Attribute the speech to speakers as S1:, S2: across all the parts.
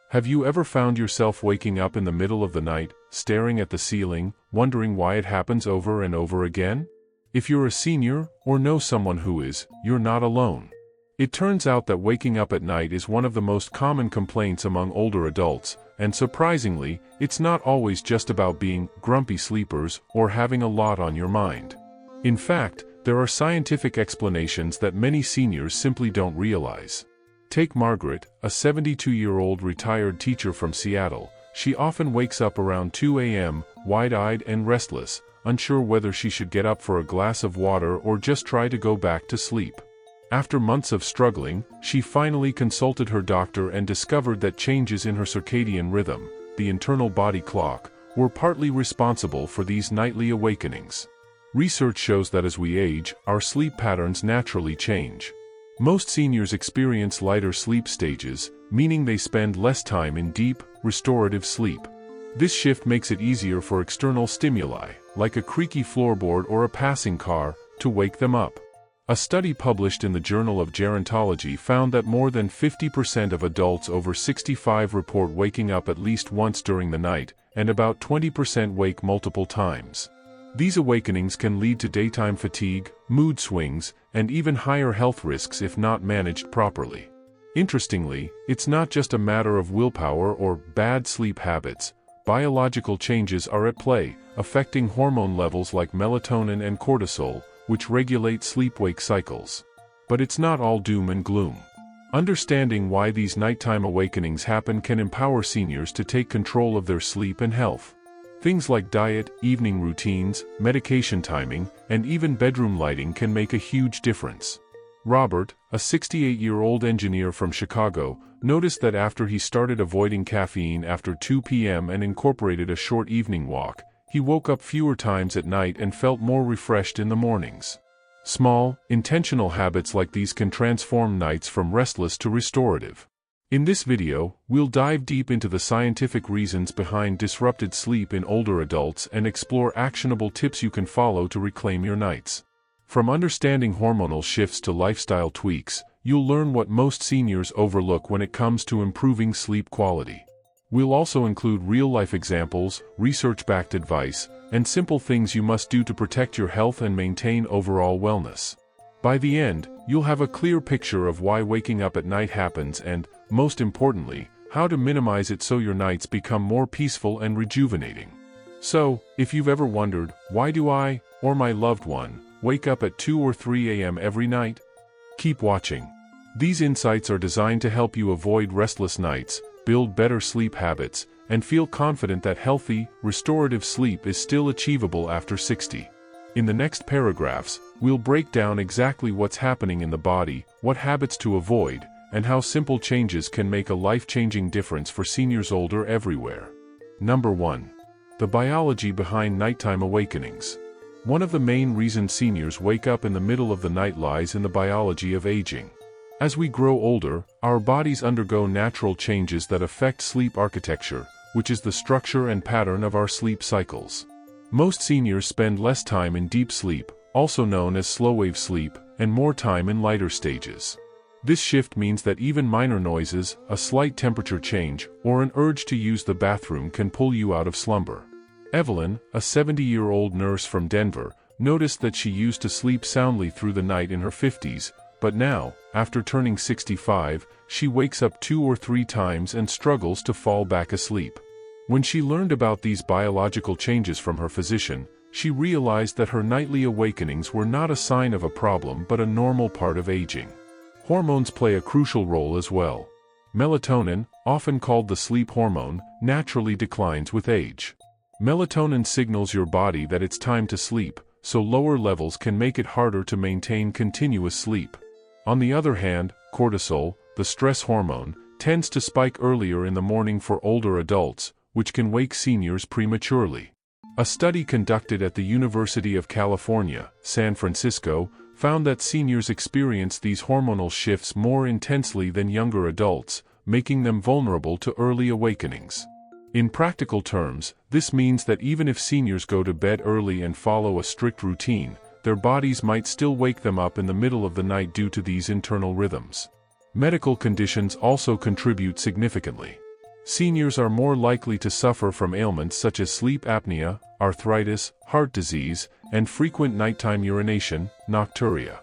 S1: Have you ever found yourself waking up in the middle of the night, staring at the ceiling, wondering why it happens over and over again? If you're a senior, or know someone who is, you're not alone. It turns out that waking up at night is one of the most common complaints among older adults, and surprisingly, it's not always just about being grumpy sleepers or having a lot on your mind. In fact, there are scientific explanations that many seniors simply don't realize. Take Margaret, a 72-year-old retired teacher from Seattle. She often wakes up around 2 a.m., wide-eyed and restless, unsure whether she should get up for a glass of water or just try to go back to sleep. After months of struggling, she finally consulted her doctor and discovered that changes in her circadian rhythm, the internal body clock, were partly responsible for these nightly awakenings. Research shows that as we age, our sleep patterns naturally change. Most seniors experience lighter sleep stages, meaning they spend less time in deep, restorative sleep. This shift makes it easier for external stimuli, like a creaky floorboard or a passing car, to wake them up. A study published in the Journal of Gerontology found that more than 50% of adults over 65 report waking up at least once during the night, and about 20% wake multiple times. These awakenings can lead to daytime fatigue, mood swings, and even higher health risks if not managed properly. Interestingly, it's not just a matter of willpower or bad sleep habits. Biological changes are at play, affecting hormone levels like melatonin and cortisol, which regulate sleep-wake cycles. But it's not all doom and gloom. Understanding why these nighttime awakenings happen can empower seniors to take control of their sleep and health. Things like diet, evening routines, medication timing, and even bedroom lighting can make a huge difference. Robert, a 68-year-old engineer from Chicago, noticed that after he started avoiding caffeine after 2 p.m. and incorporated a short evening walk, he woke up fewer times at night and felt more refreshed in the mornings. Small, intentional habits like these can transform nights from restless to restorative. In this video, we'll dive deep into the scientific reasons behind disrupted sleep in older adults and explore actionable tips you can follow to reclaim your nights. From understanding hormonal shifts to lifestyle tweaks, you'll learn what most seniors overlook when it comes to improving sleep quality. We'll also include real-life examples, research-backed advice, and simple things you must do to protect your health and maintain overall wellness. By the end, you'll have a clear picture of why waking up at night happens and, most importantly, how to minimize it so your nights become more peaceful and rejuvenating. So, if you've ever wondered, why do I, or my loved one, wake up at 2 or 3 a.m. every night? Keep watching. These insights are designed to help you avoid restless nights, build better sleep habits, and feel confident that healthy, restorative sleep is still achievable after 60. In the next paragraphs, we'll break down exactly what's happening in the body, what habits to avoid, and how simple changes can make a life-changing difference for seniors older everywhere. Number 1. The biology behind nighttime awakenings. One of the main reasons seniors wake up in the middle of the night lies in the biology of aging. As we grow older, our bodies undergo natural changes that affect sleep architecture, which is the structure and pattern of our sleep cycles. Most seniors spend less time in deep sleep, also known as slow-wave sleep, and more time in lighter stages. This shift means that even minor noises, a slight temperature change, or an urge to use the bathroom can pull you out of slumber. Evelyn, a 70-year-old nurse from Denver, noticed that she used to sleep soundly through the night in her 50s, but now, after turning 65, she wakes up 2 or 3 times and struggles to fall back asleep. When she learned about these biological changes from her physician, she realized that her nightly awakenings were not a sign of a problem but a normal part of aging. Hormones play a crucial role as well. Melatonin, often called the sleep hormone, naturally declines with age. Melatonin signals your body that it's time to sleep, so lower levels can make it harder to maintain continuous sleep. On the other hand, cortisol, the stress hormone, tends to spike earlier in the morning for older adults, which can wake seniors prematurely. A study conducted at the University of California, San Francisco, found that seniors experience these hormonal shifts more intensely than younger adults, making them vulnerable to early awakenings. In practical terms, this means that even if seniors go to bed early and follow a strict routine, their bodies might still wake them up in the middle of the night due to these internal rhythms. Medical conditions also contribute significantly. Seniors are more likely to suffer from ailments such as sleep apnea, arthritis, heart disease, and frequent nighttime urination, nocturia.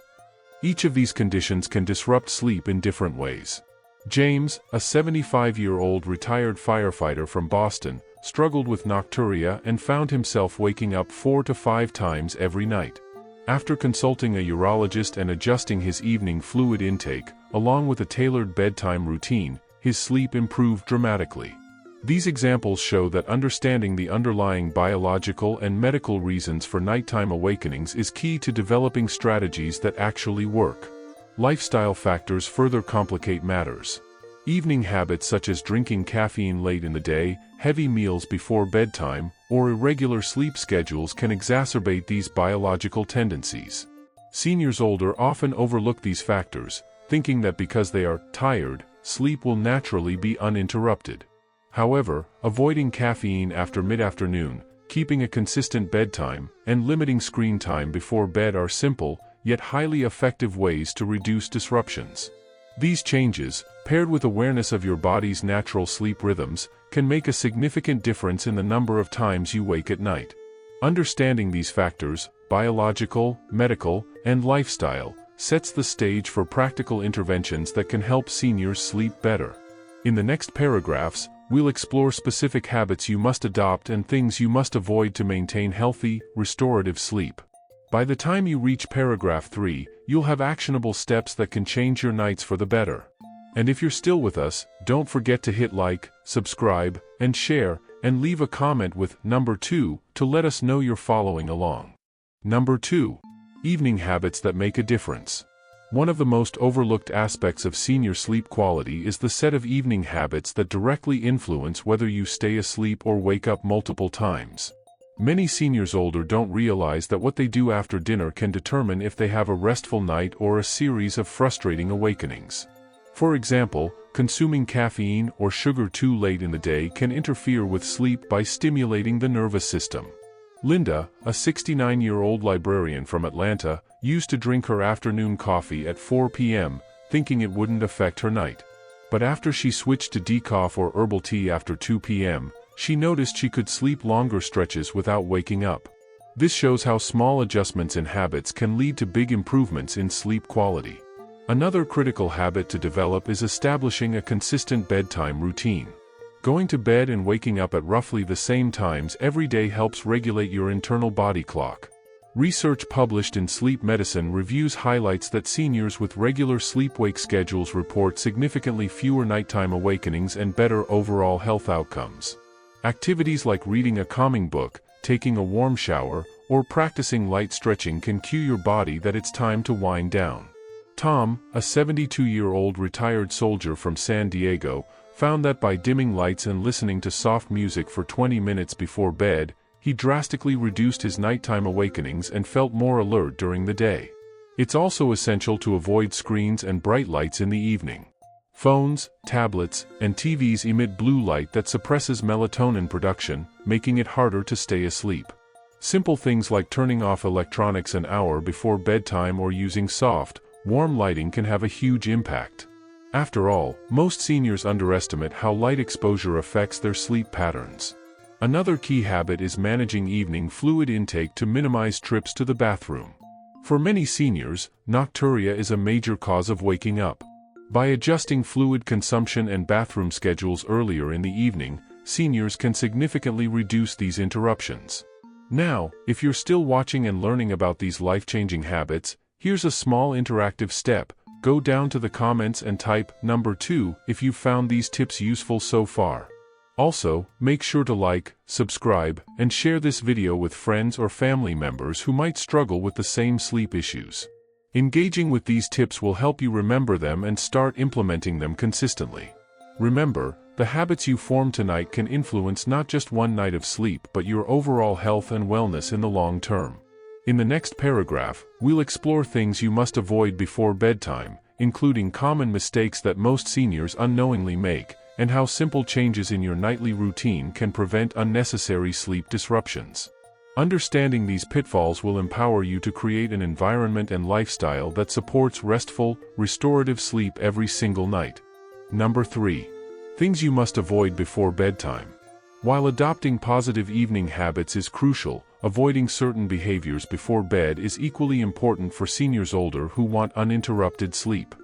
S1: Each of these conditions can disrupt sleep in different ways. James, a 75-year-old retired firefighter from Boston, struggled with nocturia and found himself waking up 4 to 5 times every night. After consulting a urologist and adjusting his evening fluid intake, along with a tailored bedtime routine, his sleep improved dramatically. These examples show that understanding the underlying biological and medical reasons for nighttime awakenings is key to developing strategies that actually work. Lifestyle factors further complicate matters. Evening habits such as drinking caffeine late in the day, heavy meals before bedtime, or irregular sleep schedules can exacerbate these biological tendencies. Seniors older often overlook these factors, thinking that because they are tired, sleep will naturally be uninterrupted. However, avoiding caffeine after mid-afternoon, keeping a consistent bedtime, and limiting screen time before bed are simple, yet highly effective ways to reduce disruptions. These changes, paired with awareness of your body's natural sleep rhythms, can make a significant difference in the number of times you wake at night. Understanding these factors, biological, medical, and lifestyle, sets the stage for practical interventions that can help seniors sleep better. In the next paragraphs, we'll explore specific habits you must adopt and things you must avoid to maintain healthy, restorative sleep. By the time you reach paragraph 3, you'll have actionable steps that can change your nights for the better. And if you're still with us, don't forget to hit like, subscribe, and share, and leave a comment with number 2 to let us know you're following along. Number 2. Evening habits that make a difference. One of the most overlooked aspects of senior sleep quality is the set of evening habits that directly influence whether you stay asleep or wake up multiple times. Many seniors older don't realize that what they do after dinner can determine if they have a restful night or a series of frustrating awakenings. For example, consuming caffeine or sugar too late in the day can interfere with sleep by stimulating the nervous system. Linda, a 69-year-old librarian from Atlanta, used to drink her afternoon coffee at 4 p.m., thinking it wouldn't affect her night. But after she switched to decaf or herbal tea after 2 p.m., she noticed she could sleep longer stretches without waking up. This shows how small adjustments in habits can lead to big improvements in sleep quality. Another critical habit to develop is establishing a consistent bedtime routine. Going to bed and waking up at roughly the same times every day helps regulate your internal body clock. Research published in Sleep Medicine Reviews highlights that seniors with regular sleep-wake schedules report significantly fewer nighttime awakenings and better overall health outcomes. Activities like reading a calming book, taking a warm shower, or practicing light stretching can cue your body that it's time to wind down. Tom, a 72-year-old retired soldier from San Diego, found that by dimming lights and listening to soft music for 20 minutes before bed, he drastically reduced his nighttime awakenings and felt more alert during the day. It's also essential to avoid screens and bright lights in the evening. Phones, tablets, and TVs emit blue light that suppresses melatonin production, making it harder to stay asleep. Simple things like turning off electronics an hour before bedtime or using soft, warm lighting can have a huge impact. After all, most seniors underestimate how light exposure affects their sleep patterns. Another key habit is managing evening fluid intake to minimize trips to the bathroom. For many seniors, nocturia is a major cause of waking up. By adjusting fluid consumption and bathroom schedules earlier in the evening, seniors can significantly reduce these interruptions. Now, if you're still watching and learning about these life-changing habits, here's a small interactive step. Go down to the comments and type number 2 if you've found these tips useful so far. Also, make sure to like, subscribe, and share this video with friends or family members who might struggle with the same sleep issues. Engaging with these tips will help you remember them and start implementing them consistently. Remember, the habits you form tonight can influence not just one night of sleep but your overall health and wellness in the long term. In the next paragraph, we'll explore things you must avoid before bedtime, including common mistakes that most seniors unknowingly make, and how simple changes in your nightly routine can prevent unnecessary sleep disruptions. Understanding these pitfalls will empower you to create an environment and lifestyle that supports restful, restorative sleep every single night. Number 3. Things you must avoid before bedtime. While adopting positive evening habits is crucial, avoiding certain behaviors before bed is equally important for seniors older who want uninterrupted sleep.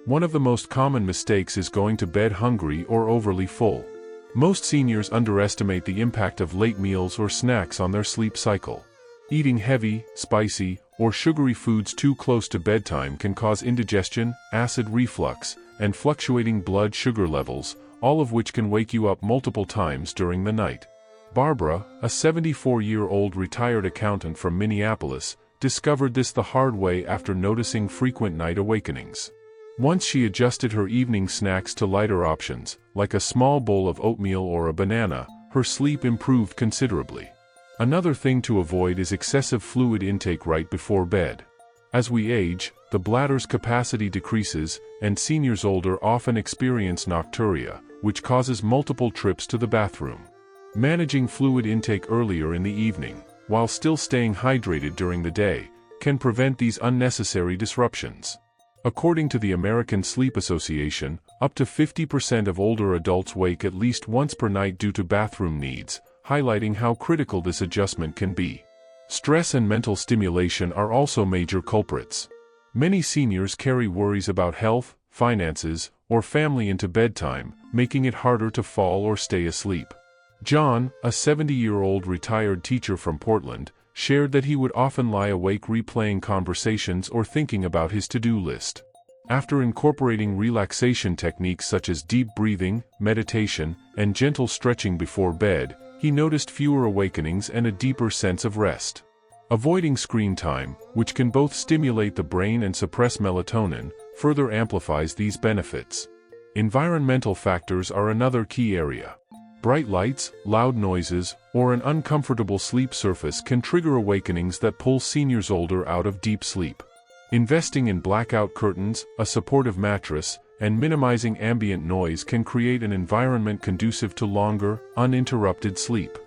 S1: One of the most common mistakes is going to bed hungry or overly full. Most seniors underestimate the impact of late meals or snacks on their sleep cycle. Eating heavy, spicy, or sugary foods too close to bedtime can cause indigestion, acid reflux, and fluctuating blood sugar levels, all of which can wake you up multiple times during the night. Barbara, a 74-year-old retired accountant from Minneapolis, discovered this the hard way after noticing frequent night awakenings. Once she adjusted her evening snacks to lighter options, like a small bowl of oatmeal or a banana, her sleep improved considerably. Another thing to avoid is excessive fluid intake right before bed. As we age, the bladder's capacity decreases, and seniors older often experience nocturia, which causes multiple trips to the bathroom. Managing fluid intake earlier in the evening, while still staying hydrated during the day, can prevent these unnecessary disruptions. According to the American Sleep Association, up to 50% of older adults wake at least once per night due to bathroom needs, highlighting how critical this adjustment can be. Stress and mental stimulation are also major culprits. Many seniors carry worries about health, finances, or family into bedtime, making it harder to fall or stay asleep. John, a 70-year-old retired teacher from Portland, shared that he would often lie awake replaying conversations or thinking about his to-do list. After incorporating relaxation techniques such as deep breathing, meditation, and gentle stretching before bed, he noticed fewer awakenings and a deeper sense of rest. Avoiding screen time, which can both stimulate the brain and suppress melatonin, further amplifies these benefits. Environmental factors are another key area. Bright lights, loud noises, or an uncomfortable sleep surface can trigger awakenings that pull seniors older out of deep sleep. Investing in blackout curtains, a supportive mattress, and minimizing ambient noise can create an environment conducive to longer, uninterrupted sleep.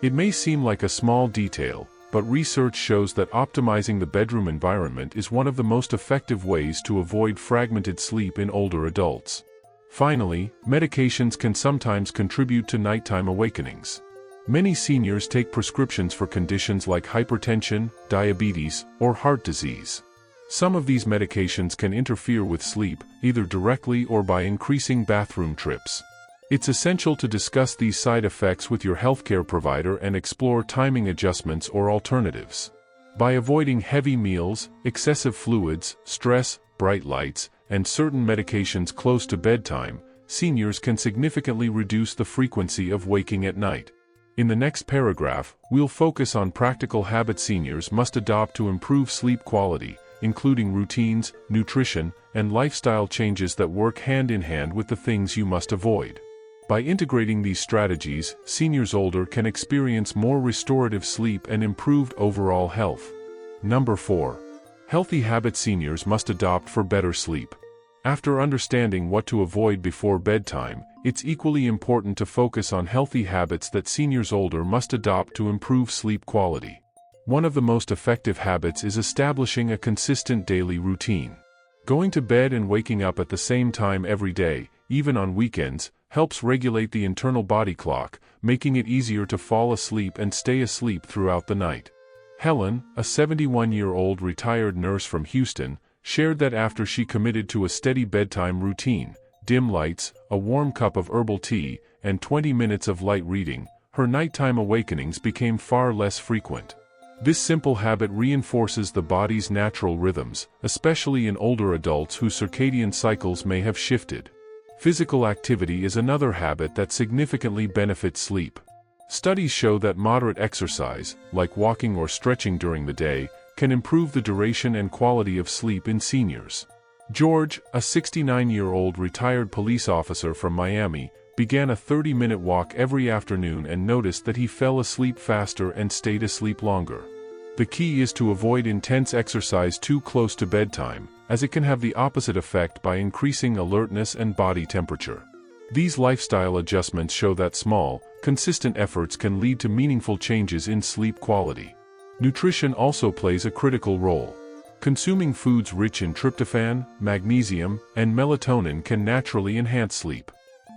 S1: It may seem like a small detail, but research shows that optimizing the bedroom environment is one of the most effective ways to avoid fragmented sleep in older adults. Finally, medications can sometimes contribute to nighttime awakenings. Many seniors take prescriptions for conditions like hypertension, diabetes, or heart disease. Some of these medications can interfere with sleep, either directly or by increasing bathroom trips. It's essential to discuss these side effects with your healthcare provider and explore timing adjustments or alternatives. By avoiding heavy meals, excessive fluids, stress, bright lights, and certain medications close to bedtime, seniors can significantly reduce the frequency of waking at night. In the next paragraph, we'll focus on practical habits seniors must adopt to improve sleep quality, including routines, nutrition, and lifestyle changes that work hand in hand with the things you must avoid. By integrating these strategies, seniors older can experience more restorative sleep and improved overall health. Number 4. Healthy habits seniors must adopt for better sleep. After understanding what to avoid before bedtime, it's equally important to focus on healthy habits that seniors older must adopt to improve sleep quality. One of the most effective habits is establishing a consistent daily routine. Going to bed and waking up at the same time every day, even on weekends, helps regulate the internal body clock, making it easier to fall asleep and stay asleep throughout the night. Helen, a 71-year-old retired nurse from Houston, shared that after she committed to a steady bedtime routine, dim lights, a warm cup of herbal tea, and 20 minutes of light reading, her nighttime awakenings became far less frequent. This simple habit reinforces the body's natural rhythms, especially in older adults whose circadian cycles may have shifted. Physical activity is another habit that significantly benefits sleep. Studies show that moderate exercise, like walking or stretching during the day, can improve the duration and quality of sleep in seniors. George, a 69-year-old retired police officer from Miami, began a 30-minute walk every afternoon and noticed that he fell asleep faster and stayed asleep longer. The key is to avoid intense exercise too close to bedtime, as it can have the opposite effect by increasing alertness and body temperature. These lifestyle adjustments show that small, consistent efforts can lead to meaningful changes in sleep quality. Nutrition also plays a critical role. Consuming foods rich in tryptophan, magnesium, and melatonin can naturally enhance sleep.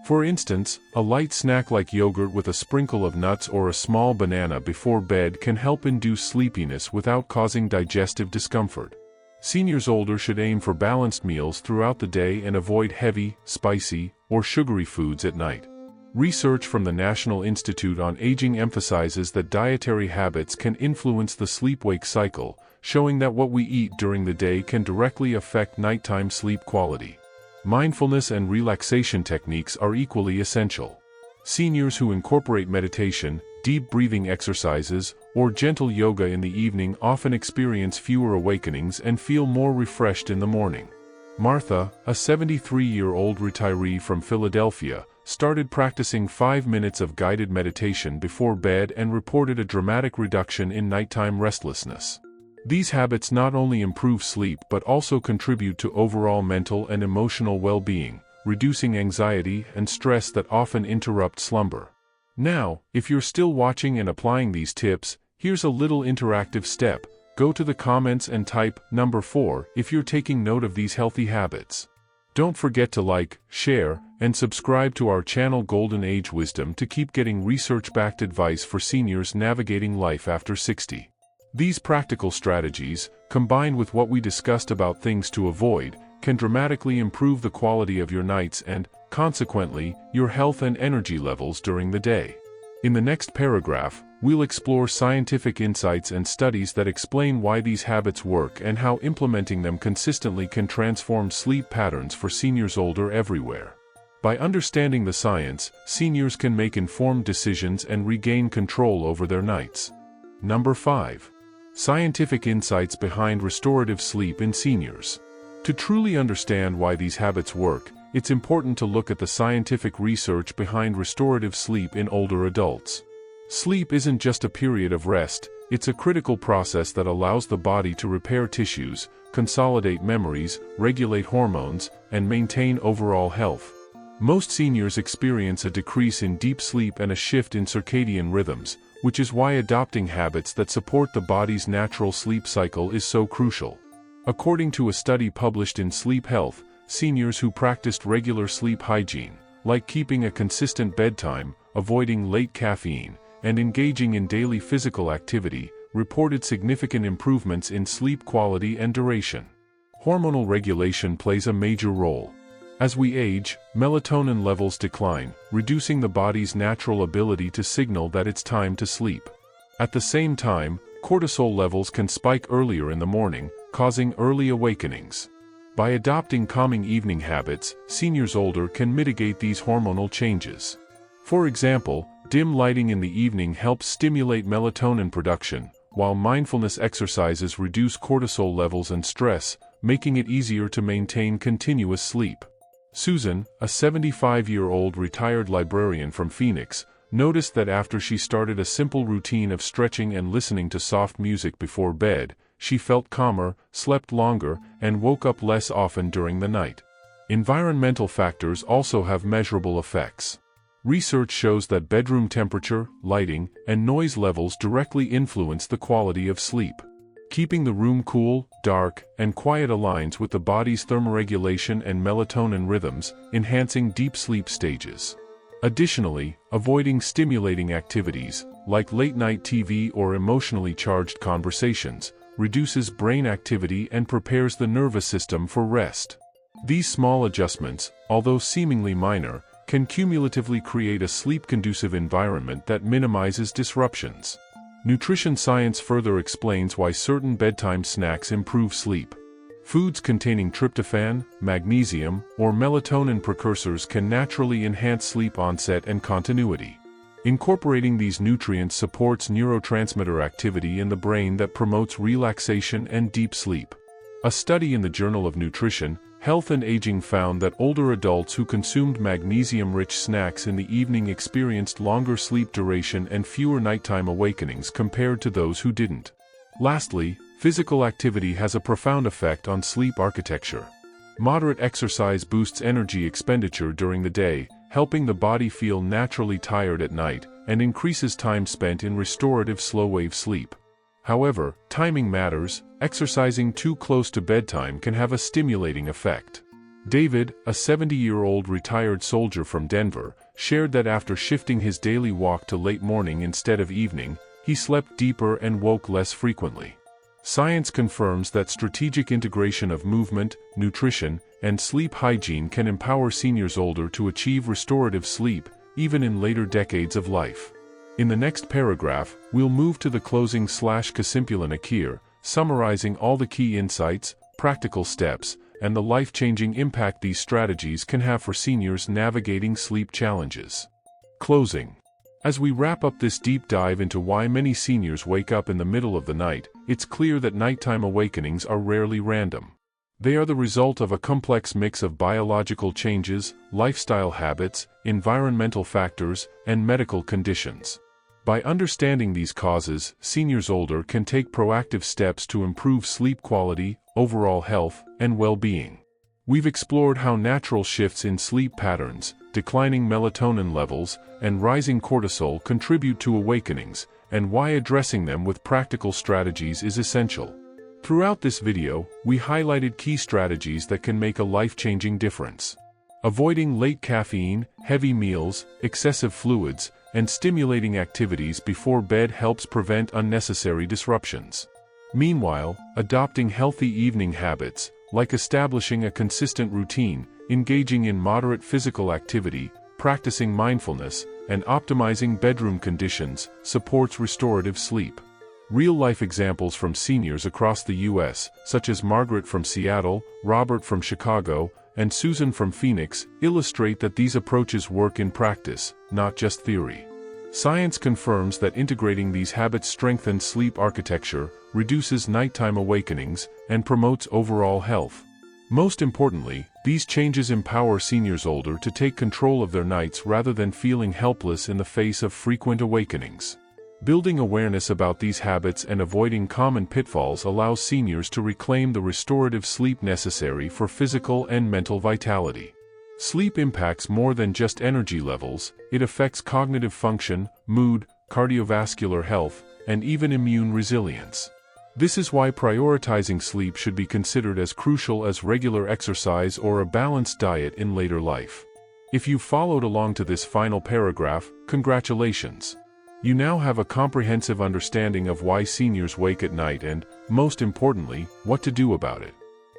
S1: For instance, a light snack like yogurt with a sprinkle of nuts or a small banana before bed can help induce sleepiness without causing digestive discomfort. Seniors older should aim for balanced meals throughout the day and avoid heavy, spicy, or sugary foods at night. Research from the National Institute on Aging emphasizes that dietary habits can influence the sleep-wake cycle, showing that what we eat during the day can directly affect nighttime sleep quality. Mindfulness and relaxation techniques are equally essential. Seniors who incorporate meditation, deep breathing exercises, or gentle yoga in the evening often experience fewer awakenings and feel more refreshed in the morning. Martha, a 73-year-old retiree from Philadelphia, started practicing 5 minutes of guided meditation before bed and reported a dramatic reduction in nighttime restlessness. These habits not only improve sleep but also contribute to overall mental and emotional well-being, reducing anxiety and stress that often interrupt slumber. Now, if you're still watching and applying these tips, here's a little interactive step. Go to the comments and type number 4 if you're taking note of these healthy habits. Don't forget to like, share, and subscribe to our channel Golden Age Wisdom to keep getting research-backed advice for seniors navigating life after 60. These practical strategies, combined with what we discussed about things to avoid, can dramatically improve the quality of your nights and, consequently, your health and energy levels during the day. In the next paragraph, we'll explore scientific insights and studies that explain why these habits work and how implementing them consistently can transform sleep patterns for seniors older everywhere. By understanding the science, seniors can make informed decisions and regain control over their nights. Number 5. Scientific insights behind restorative sleep in seniors. To truly understand why these habits work, it's important to look at the scientific research behind restorative sleep in older adults. Sleep isn't just a period of rest, it's a critical process that allows the body to repair tissues, consolidate memories, regulate hormones, and maintain overall health. Most seniors experience a decrease in deep sleep and a shift in circadian rhythms, which is why adopting habits that support the body's natural sleep cycle is so crucial. According to a study published in Sleep Health, seniors who practiced regular sleep hygiene, like keeping a consistent bedtime, avoiding late caffeine, and engaging in daily physical activity, reported significant improvements in sleep quality and duration. Hormonal regulation plays a major role. As we age, melatonin levels decline, reducing the body's natural ability to signal that it's time to sleep. At the same time, cortisol levels can spike earlier in the morning, causing early awakenings. By adopting calming evening habits, seniors older can mitigate these hormonal changes. For example, dim lighting in the evening helps stimulate melatonin production, while mindfulness exercises reduce cortisol levels and stress, making it easier to maintain continuous sleep. Susan, a 75-year-old retired librarian from Phoenix, noticed that after she started a simple routine of stretching and listening to soft music before bed, she felt calmer, slept longer, and woke up less often during the night. Environmental factors also have measurable effects. Research shows that bedroom temperature, lighting, and noise levels directly influence the quality of sleep. Keeping the room cool, dark, and quiet aligns with the body's thermoregulation and melatonin rhythms, enhancing deep sleep stages. Additionally, avoiding stimulating activities, like late-night TV or emotionally charged conversations, reduces brain activity and prepares the nervous system for rest. These small adjustments, although seemingly minor, can cumulatively create a sleep-conducive environment that minimizes disruptions. Nutrition science further explains why certain bedtime snacks improve sleep. Foods containing tryptophan, magnesium, or melatonin precursors can naturally enhance sleep onset and continuity. Incorporating these nutrients supports neurotransmitter activity in the brain that promotes relaxation and deep sleep. A study in the Journal of Nutrition, Health and Aging found that older adults who consumed magnesium-rich snacks in the evening experienced longer sleep duration and fewer nighttime awakenings compared to those who didn't. Lastly, physical activity has a profound effect on sleep architecture. Moderate exercise boosts energy expenditure during the day, helping the body feel naturally tired at night, and increases time spent in restorative slow-wave sleep. However, timing matters. Exercising too close to bedtime can have a stimulating effect. David, a 70-year-old retired soldier from Denver, shared that after shifting his daily walk to late morning instead of evening, he slept deeper and woke less frequently. Science confirms that strategic integration of movement, nutrition, and sleep hygiene can empower seniors older to achieve restorative sleep, even in later decades of life. In the next paragraph, we'll move to the closing/Kesimpulan Akhir, summarizing all the key insights, practical steps, and the life-changing impact these strategies can have for seniors navigating sleep challenges. Closing. As we wrap up this deep dive into why many seniors wake up in the middle of the night, it's clear that nighttime awakenings are rarely random. They are the result of a complex mix of biological changes, lifestyle habits, environmental factors, and medical conditions. By understanding these causes, seniors older can take proactive steps to improve sleep quality, overall health, and well-being. We've explored how natural shifts in sleep patterns, declining melatonin levels, and rising cortisol contribute to awakenings, and why addressing them with practical strategies is essential. Throughout this video, we highlighted key strategies that can make a life-changing difference. Avoiding late caffeine, heavy meals, excessive fluids, and stimulating activities before bed helps prevent unnecessary disruptions. Meanwhile, adopting healthy evening habits, like establishing a consistent routine, engaging in moderate physical activity, practicing mindfulness, and optimizing bedroom conditions, supports restorative sleep. Real-life examples from seniors across the U.S., such as Margaret from Seattle, Robert from Chicago, and Susan from Phoenix, illustrate that these approaches work in practice, not just theory. Science confirms that integrating these habits strengthens sleep architecture, reduces nighttime awakenings, and promotes overall health. Most importantly, these changes empower seniors older to take control of their nights rather than feeling helpless in the face of frequent awakenings. Building awareness about these habits and avoiding common pitfalls allows seniors to reclaim the restorative sleep necessary for physical and mental vitality. Sleep impacts more than just energy levels, it affects cognitive function, mood, cardiovascular health, and even immune resilience. This is why prioritizing sleep should be considered as crucial as regular exercise or a balanced diet in later life. If you followed along to this final paragraph, congratulations! You now have a comprehensive understanding of why seniors wake at night and, most importantly, what to do about it.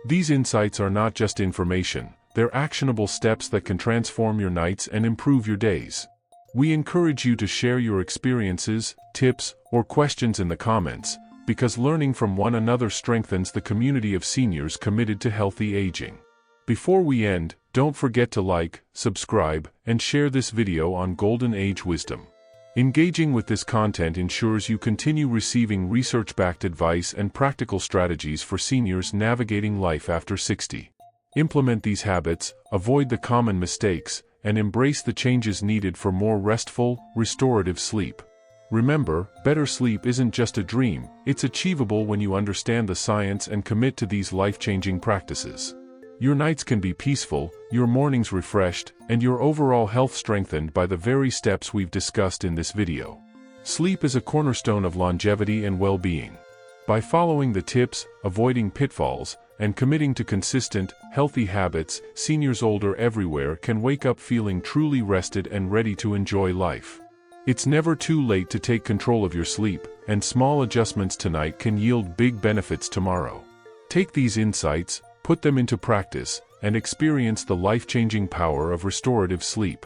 S1: These insights are not just information, they're actionable steps that can transform your nights and improve your days. We encourage you to share your experiences, tips, or questions in the comments, because learning from one another strengthens the community of seniors committed to healthy aging. Before we end, don't forget to like, subscribe, and share this video on Golden Age Wisdom. Engaging with this content ensures you continue receiving research-backed advice and practical strategies for seniors navigating life after 60. Implement these habits, avoid the common mistakes, and embrace the changes needed for more restful, restorative sleep. Remember, better sleep isn't just a dream, it's achievable when you understand the science and commit to these life-changing practices. Your nights can be peaceful, your mornings refreshed, and your overall health strengthened by the very steps we've discussed in this video. Sleep is a cornerstone of longevity and well-being. By following the tips, avoiding pitfalls, and committing to consistent, healthy habits, seniors older everywhere can wake up feeling truly rested and ready to enjoy life. It's never too late to take control of your sleep, and small adjustments tonight can yield big benefits tomorrow. Take these insights, put them into practice, and experience the life-changing power of restorative sleep.